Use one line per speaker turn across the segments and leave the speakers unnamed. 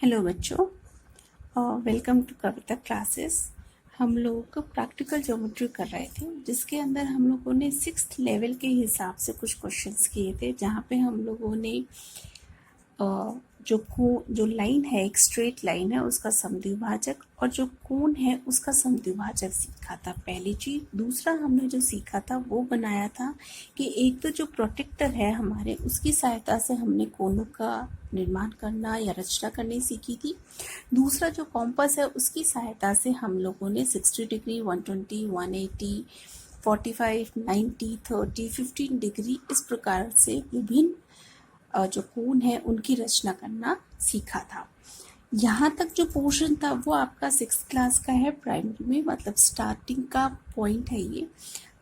Hello बच्चों, welcome to Kavita classes. हम लोग प्रैक्टिकल ज्योमेट्री कर रहे थे, जिसके अंदर हम लोगों ने 6th लेवल के हिसाब से कुछ क्वेश्चंस किए थे, जहाँ पे हम लोगों ने जो लाइन है, एक स्ट्रेट लाइन है, उसका समद्विभाजक और जो कोण है उसका समद्विभाजक सीखा था। पहली चीज। दूसरा हमने जो सीखा था वो बनाया था कि एक तो जो प्रोटेक्टर है हमारे, उसकी सहायता से हमने कोणों का निर्माण करना या रचना करनी सीखी थी। दूसरा जो कॉम्पस है उसकी सहायता से हम लोगों ने 60 डिग्री, 120, 180, 45, 90, 30, 15 डिग्री इस प्रकार से विभिन्न जो कोण है उनकी रचना करना सीखा था। यहाँ तक जो पोर्शन था वो आपका 6th क्लास का है, प्राइमरी में, मतलब स्टार्टिंग का पॉइंट है ये।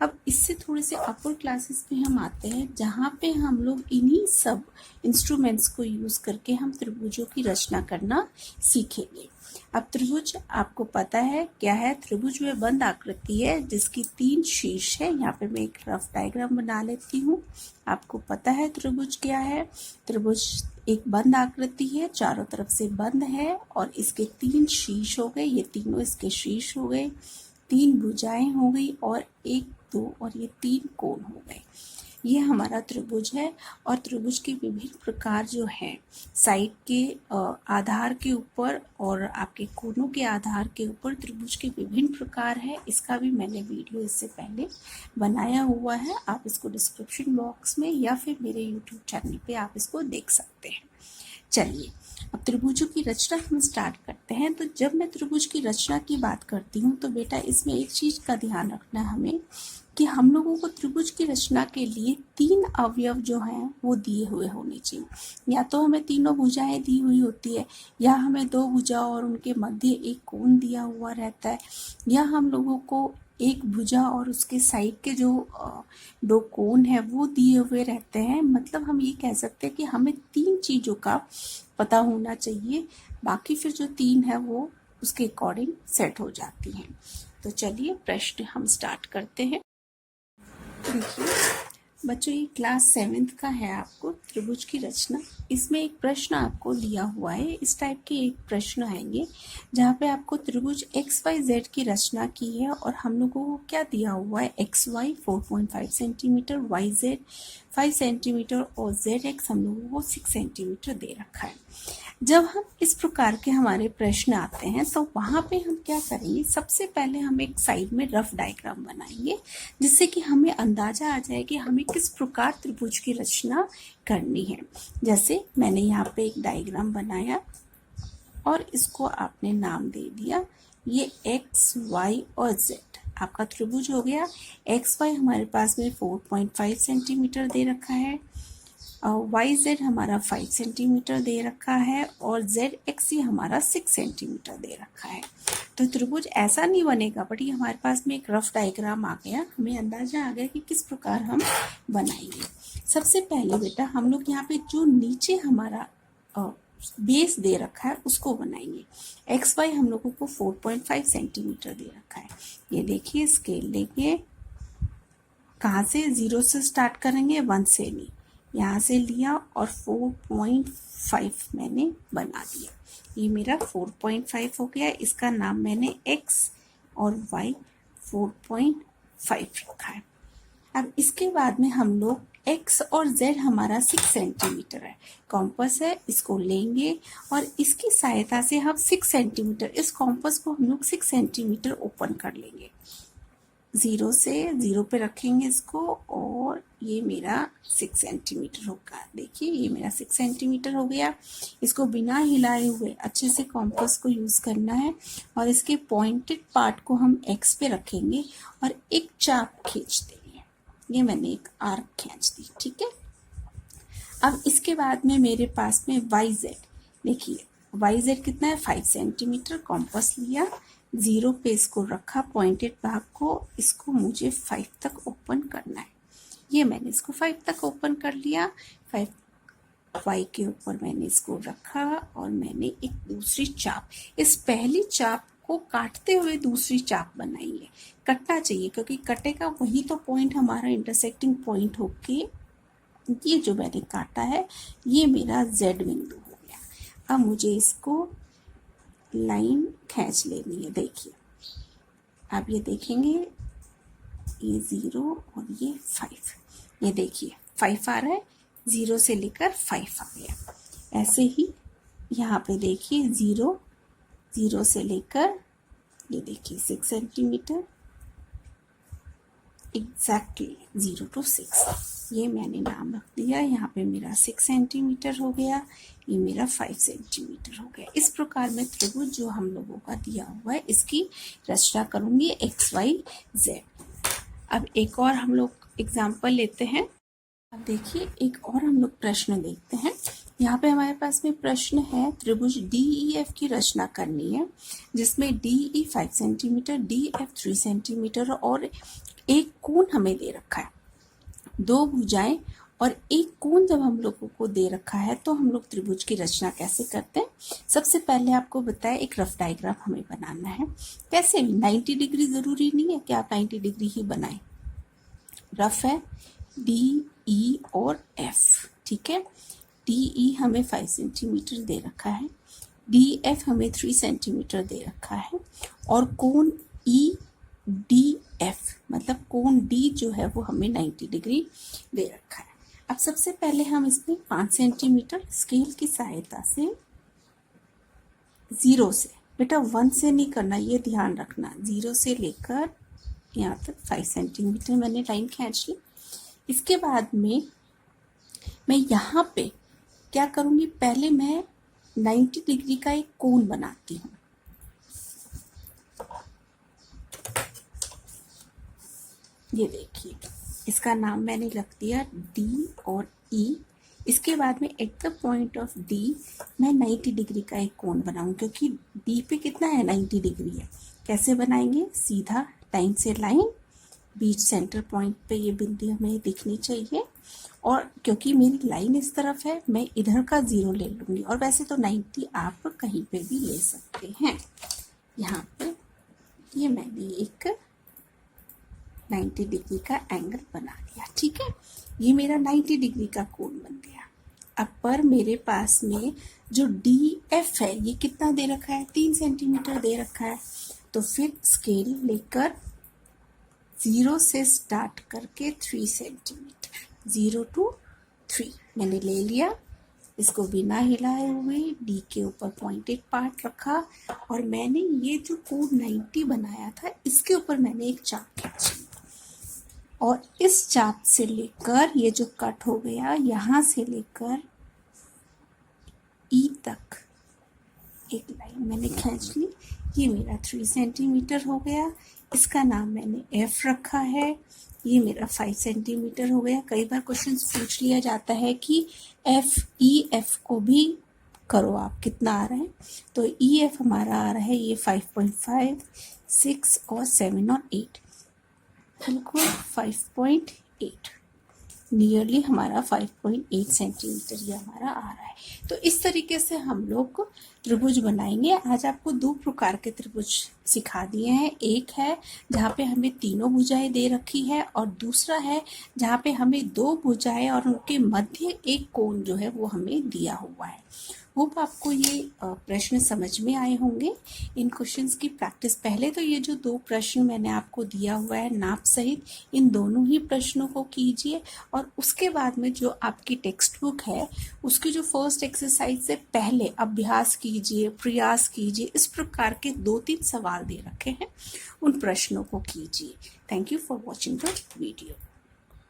अब इससे थोड़े से अपर क्लासेस में हम आते हैं, जहाँ पे हम लोग इन्हीं सब इंस्ट्रूमेंट्स को यूज करके हम त्रिभुजों की रचना करना सीखेंगे। अब त्रिभुज आपको पता है क्या है। त्रिभुज में बंद आकृति है जिसकी 3 शीर्ष है। यहाँ पे मैं एक रफ डायग्राम बना लेती हूँ। आपको पता है त्रिभुज क्या है। त्रिभुज एक बंद आकृति है, चारों तरफ से बंद है और इसके 3 शीर्ष हो गए, ये तीनों इसके शीर्ष हो गए, 3 भुजाएं हो गई और 1, 2 और ये 3 कोण हो गए। ये हमारा त्रिभुज है। और त्रिभुज के विभिन्न प्रकार जो हैं, साइड के आधार के ऊपर और आपके कोनों के आधार के ऊपर त्रिभुज के विभिन्न प्रकार है। इसका भी मैंने वीडियो इससे पहले बनाया हुआ है। आप इसको डिस्क्रिप्शन बॉक्स में या फिर मेरे यूट्यूब चैनल पे आप इसको देख सकते हैं। चलिए, अब त्रिभुजों की रचना हम स्टार्ट करते हैं। तो जब मैं त्रिभुज की रचना की बात करती हूँ तो बेटा इसमें एक चीज का ध्यान रखना है हमें कि हम लोगों को त्रिभुज की रचना के लिए 3 अवयव जो हैं वो दिए हुए होने चाहिए। या तो हमें तीनों भुजाएं दी हुई होती है, या हमें 2 भुजा और उनके मध्य एक कोण दिया हुआ रहता है, या हम लोगों को एक भुजा और उसके साइड के जो 2 कोण है वो दिए हुए रहते हैं। मतलब हम ये कह सकते हैं कि हमें 3 चीजों का पता होना चाहिए। बाकी फिर जो 3 है वो उसके अकॉर्डिंग सेट हो जाती हैं। तो चलिए प्रश्न हम स्टार्ट करते हैं। देखिए बच्चों, ये क्लास 7th का है आपको त्रिभुज की रचना। इसमें एक प्रश्न आपको दिया हुआ है, इस टाइप के एक प्रश्न आएंगे जहाँ पे आपको त्रिभुज XYZ की रचना की है और हम लोगों को क्या दिया हुआ है, XY 4.5 सेंटीमीटर, YZ 5 सेंटीमीटर और ZX हम लोगों को 6 सेंटीमीटर दे रखा है। जब हम इस प्रकार के हमारे प्रश्न आते हैं तो वहां पे हम क्या करेंगे, सबसे पहले हम एक साइड में रफ डायग्राम बनाएंगे, जिससे कि हमें अंदाजा आ जाए कि हमें किस प्रकार त्रिभुज की रचना करनी है। जैसे मैंने यहाँ पे एक डायग्राम बनाया और इसको आपने नाम दे दिया, ये X, Y और Z आपका त्रिभुज हो गया। XY हमारे पास में 4.5 सेंटीमीटर दे रखा है, YZ हमारा 5 सेंटीमीटर दे रखा है और ZX हमारा 6 सेंटीमीटर दे रखा है। तो त्रिभुज ऐसा नहीं बनेगा, बट ये हमारे पास में एक रफ डायग्राम आ गया, हमें अंदाजा आ गया कि किस प्रकार हम बनाएंगे। सबसे पहले बेटा हम लोग यहाँ पे जो नीचे हमारा बेस दे रखा है उसको बनाएंगे। XY हम लोगों को 4.5 सेंटीमीटर दे रखा है। ये देखिए, स्केल लेंगे, कहाँ से, 0 से स्टार्ट करेंगे, 1 से नहीं, यहाँ से लिया और 4.5 मैंने बना दिया। ये मेरा 4.5 हो गया। इसका नाम मैंने X और Y 4.5 रखा है। अब इसके बाद में हम लोग X और Z हमारा 6 सेंटीमीटर है, कॉम्पस है, इसको लेंगे और इसकी सहायता से हम 6 सेंटीमीटर, इस कॉम्पस को हम लोग 6 सेंटीमीटर ओपन कर लेंगे। 0 से 0 पे रखेंगे इसको और ये मेरा 6 सेंटीमीटर होगा। देखिए ये मेरा 6 सेंटीमीटर हो गया। इसको बिना हिलाए हुए अच्छे से कॉम्पस को यूज करना है और इसके पॉइंटेड पार्ट को हम X पे रखेंगे और एक चाप खींच देंगे। ये मैंने एक आर्क खींच दी, ठीक है। अब इसके बाद में मेरे पास में YZ, देखिए YZ कितना है, 5 सेंटीमीटर। कॉम्पस लिया, 0 पे इसको रखा, पॉइंटेड भाग को, इसको मुझे 5 तक ओपन करना है। ये मैंने इसको 5 तक ओपन कर लिया। 5 Y के ऊपर मैंने इसको रखा और मैंने एक दूसरी चाप, इस पहली चाप को काटते हुए दूसरी चाप बनाएंगे। कटना चाहिए क्योंकि कटेगा वही तो पॉइंट हमारा इंटरसेक्टिंग पॉइंट होके, ये जो मैंने काटा है ये मेरा Z बिंदु हो गया। अब मुझे इसको लाइन खींच लेनी है। देखिए आप ये देखेंगे, ये 0 और ये 5, ये देखिए 5 आ रहा है, 0 से लेकर 5 आ गया। ऐसे ही यहाँ पे देखिए 0 से लेकर ये देखिए 6 सेंटीमीटर, एग्जैक्टली 0 to 6, ये मैंने नाम रख दिया। यहाँ पे मेरा 6 सेंटीमीटर हो गया, ये मेरा 5 सेंटीमीटर हो गया। इस प्रकार में त्रिभुज जो हम लोगों का दिया हुआ है इसकी रचना करूंगी XYZ। अब एक और हम लोग एग्जाम्पल लेते हैं। अब देखिए एक और हम लोग प्रश्न देखते हैं। यहाँ पे हमारे पास में प्रश्न है, त्रिभुज DEF की रचना करनी है जिसमें DE 5 सेंटीमीटर, DF 3 सेंटीमीटर और एक कोण हमें दे रखा है। दो भुजाएं और एक कोण जब हम लोगों को दे रखा है तो हम लोग त्रिभुज की रचना कैसे करते हैं। सबसे पहले आपको बताया एक रफ डायग्राम हमें बनाना है। कैसे भी 90 डिग्री जरूरी नहीं है कि आप 90 डिग्री ही बनाएं, रफ है DE और F, ठीक है। DE हमें 5 सेंटीमीटर दे रखा है, DF हमें 3 सेंटीमीटर दे रखा है और कोण EDF मतलब कोण D जो है वो हमें 90 डिग्री दे रखा है। अब सबसे पहले हम इसमें 5 सेंटीमीटर स्केल की सहायता से 0 से, बेटा 1 से नहीं करना, ये ध्यान रखना, 0 से लेकर यहाँ तक 5 सेंटीमीटर मैंने लाइन खींच ली। इसके बाद में मैं यहाँ पे क्या करूँगी, पहले मैं 90 डिग्री का एक कोण बनाती हूँ। ये देखिए इसका नाम मैंने रख दिया D और E। इसके बाद में at the point of D मैं 90 डिग्री का एक कोण बनाऊँ, क्योंकि D पे कितना है 90 डिग्री है। कैसे बनाएंगे, सीधा लाइन से लाइन, बीच सेंटर पॉइंट पे ये बिंदु हमें दिखनी चाहिए और क्योंकि मेरी लाइन इस तरफ है मैं इधर का 0 ले लूँगी। और वैसे तो 90 आप कहीं पे भी ले सकते हैं। यहाँ पे ये मैंने एक 90 डिग्री का एंगल बना दिया, ठीक है। ये मेरा 90 डिग्री का कोण बन गया। अब पर मेरे पास में जो DF है ये कितना दे रखा है, 3 सेंटीमीटर दे रखा है। तो फिर स्केल लेकर 0 से स्टार्ट करके 3 सेंटीमीटर, 0 to 3 मैंने ले लिया। इसको बिना हिलाए हुए D के ऊपर 0.1 पार्ट रखा और मैंने ये जो कोण 90 बनाया था इसके ऊपर मैंने एक चाप खींची और इस चाप से लेकर ये जो कट हो गया यहाँ से लेकर E तक एक लाइन मैंने खींच ली। ये मेरा 3 सेंटीमीटर हो गया। इसका नाम मैंने F रखा है। ये मेरा 5 सेंटीमीटर हो गया। कई बार क्वेश्चन पूछ लिया जाता है कि EF को भी करो आप, कितना आ रहा है। तो EF हमारा आ रहा है ये 5.5, 6 और 7 और 8, बिल्कुल 5.8, नियरली हमारा 5.8 सेंटीमीटर ये हमारा आ रहा है। तो इस तरीके से हम लोग त्रिभुज बनाएंगे। आज आपको 2 प्रकार के त्रिभुज सिखा दिए हैं। एक है जहाँ पे हमें तीनों भुजाएं दे रखी है और दूसरा है जहाँ पे हमें 2 भुजाएं और उनके मध्य एक कोण जो है वो हमें दिया हुआ है। होप आपको ये प्रश्न समझ में आए होंगे। इन क्वेश्चंस की प्रैक्टिस, पहले तो ये जो 2 प्रश्न मैंने आपको दिया हुआ है नाप सहित, इन दोनों ही प्रश्नों को कीजिए और उसके बाद में जो आपकी टेक्स्ट बुक है उसकी जो फर्स्ट एक्सरसाइज से पहले अभ्यास कीजिए, प्रयास कीजिए। इस प्रकार के 2-3 सवाल दे रखे हैं, उन प्रश्नों को कीजिए। Thank you for watching the video.